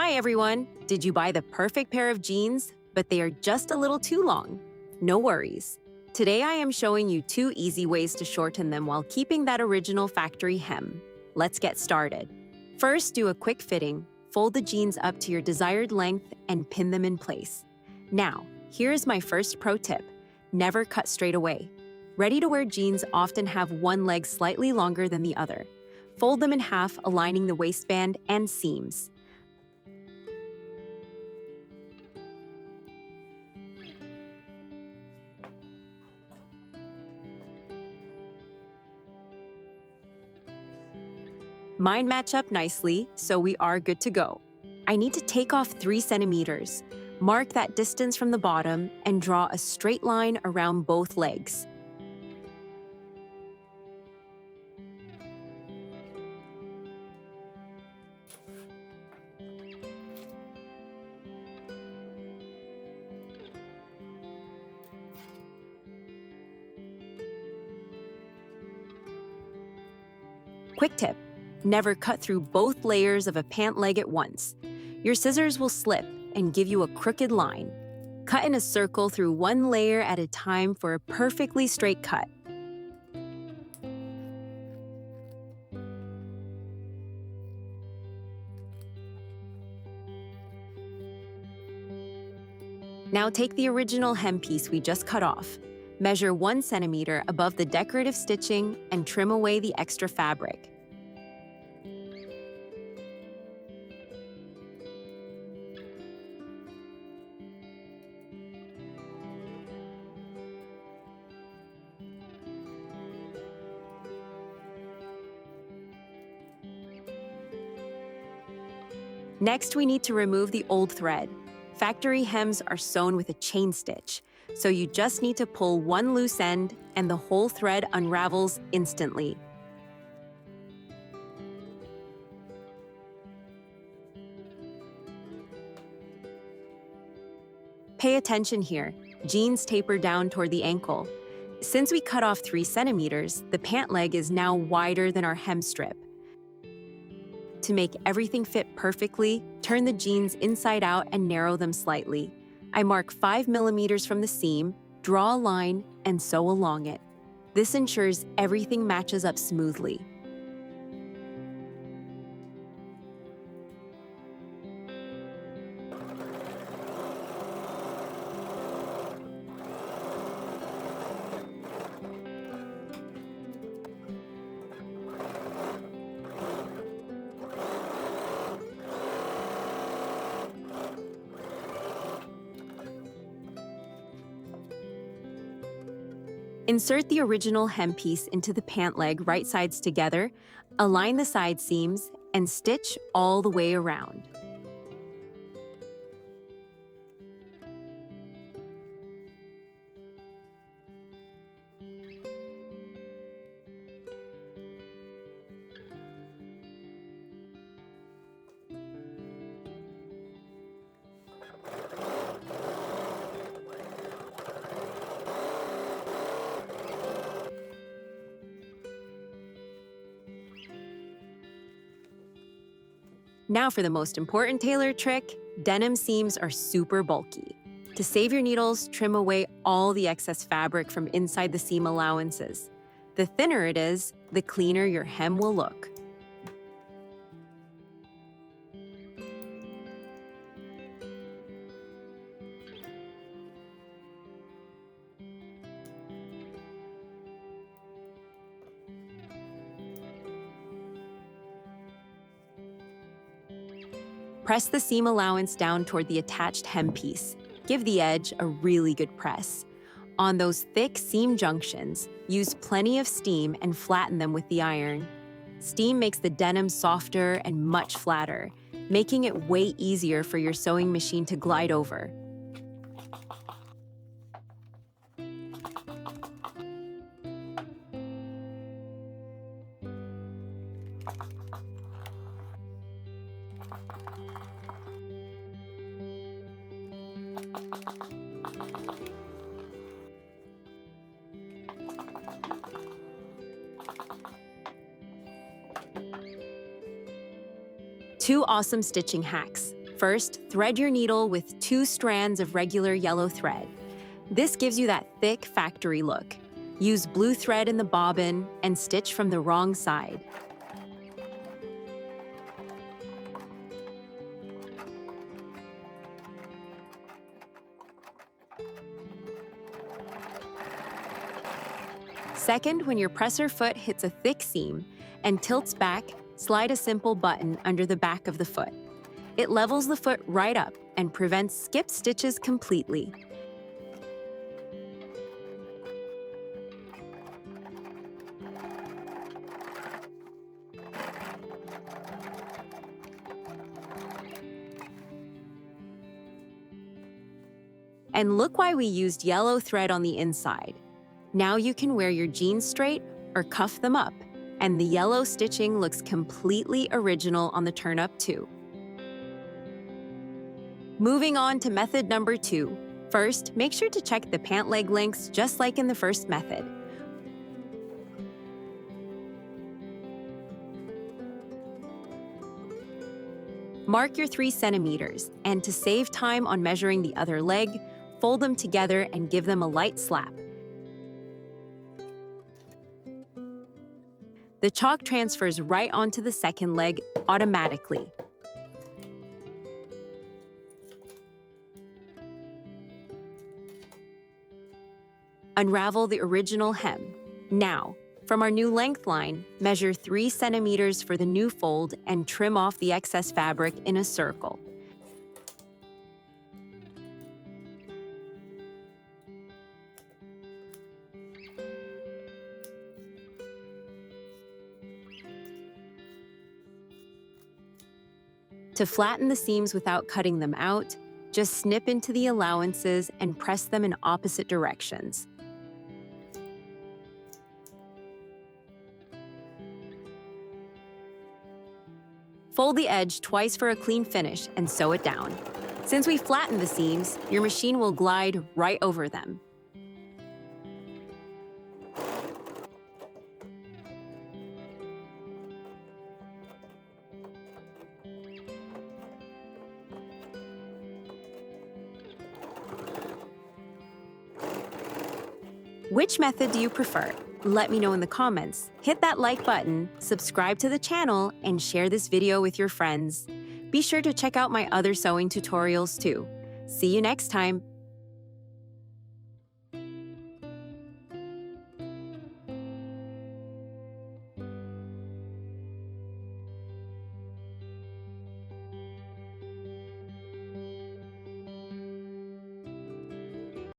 Hi everyone! Did you buy the perfect pair of jeans, but they are just a little too long? No worries. Today I am showing you 2 easy ways to shorten them while keeping that original factory hem. Let's get started. First, do a quick fitting. Fold the jeans up to your desired length and pin them in place. Now, here's my first pro tip. Never cut straight away. Ready-to-wear jeans often have one leg slightly longer than the other. Fold them in half, aligning the waistband and seams. Mine match up nicely, so we are good to go. I need to take off 3 centimeters. Mark that distance from the bottom and draw a straight line around both legs. Quick tip: never cut through both layers of a pant leg at once. Your scissors will slip and give you a crooked line. Cut in a circle through one layer at a time for a perfectly straight cut. Now take the original hem piece we just cut off. Measure 1 centimeter above the decorative stitching and trim away the extra fabric. Next, we need to remove the old thread. Factory hems are sewn with a chain stitch, so you just need to pull one loose end and the whole thread unravels instantly. Pay attention here. Jeans taper down toward the ankle. Since we cut off 3 centimeters, the pant leg is now wider than our hem strip. To make everything fit perfectly, turn the jeans inside out and narrow them slightly. I mark 5 millimeters from the seam, draw a line, and sew along it. This ensures everything matches up smoothly. Insert the original hem piece into the pant leg right sides together, align the side seams, and stitch all the way around. Now for the most important tailor trick, denim seams are super bulky. To save your needles, trim away all the excess fabric from inside the seam allowances. The thinner it is, the cleaner your hem will look. Press the seam allowance down toward the attached hem piece. Give the edge a really good press. On those thick seam junctions, use plenty of steam and flatten them with the iron. Steam makes the denim softer and much flatter, making it way easier for your sewing machine to glide over. Two awesome stitching hacks. First, thread your needle with 2 strands of regular yellow thread. This gives you that thick factory look. Use blue thread in the bobbin and stitch from the wrong side. Second, when your presser foot hits a thick seam and tilts back, slide a simple button under the back of the foot. It levels the foot right up and prevents skip stitches completely. And look why we used yellow thread on the inside. Now you can wear your jeans straight or cuff them up, and the yellow stitching looks completely original on the turn-up too. Moving on to method number 2. First, make sure to check the pant leg lengths just like in the first method. Mark your 3 centimeters, and to save time on measuring the other leg, fold them together and give them a light slap. The chalk transfers right onto the second leg automatically. Unravel the original hem. Now, from our new length line, measure 3 centimeters for the new fold and trim off the excess fabric in a circle. To flatten the seams without cutting them out, just snip into the allowances and press them in opposite directions. Fold the edge twice for a clean finish and sew it down. Since we flattened the seams, your machine will glide right over them. Which method do you prefer? Let me know in the comments. Hit that like button, subscribe to the channel, and share this video with your friends. Be sure to check out my other sewing tutorials too. See you next time.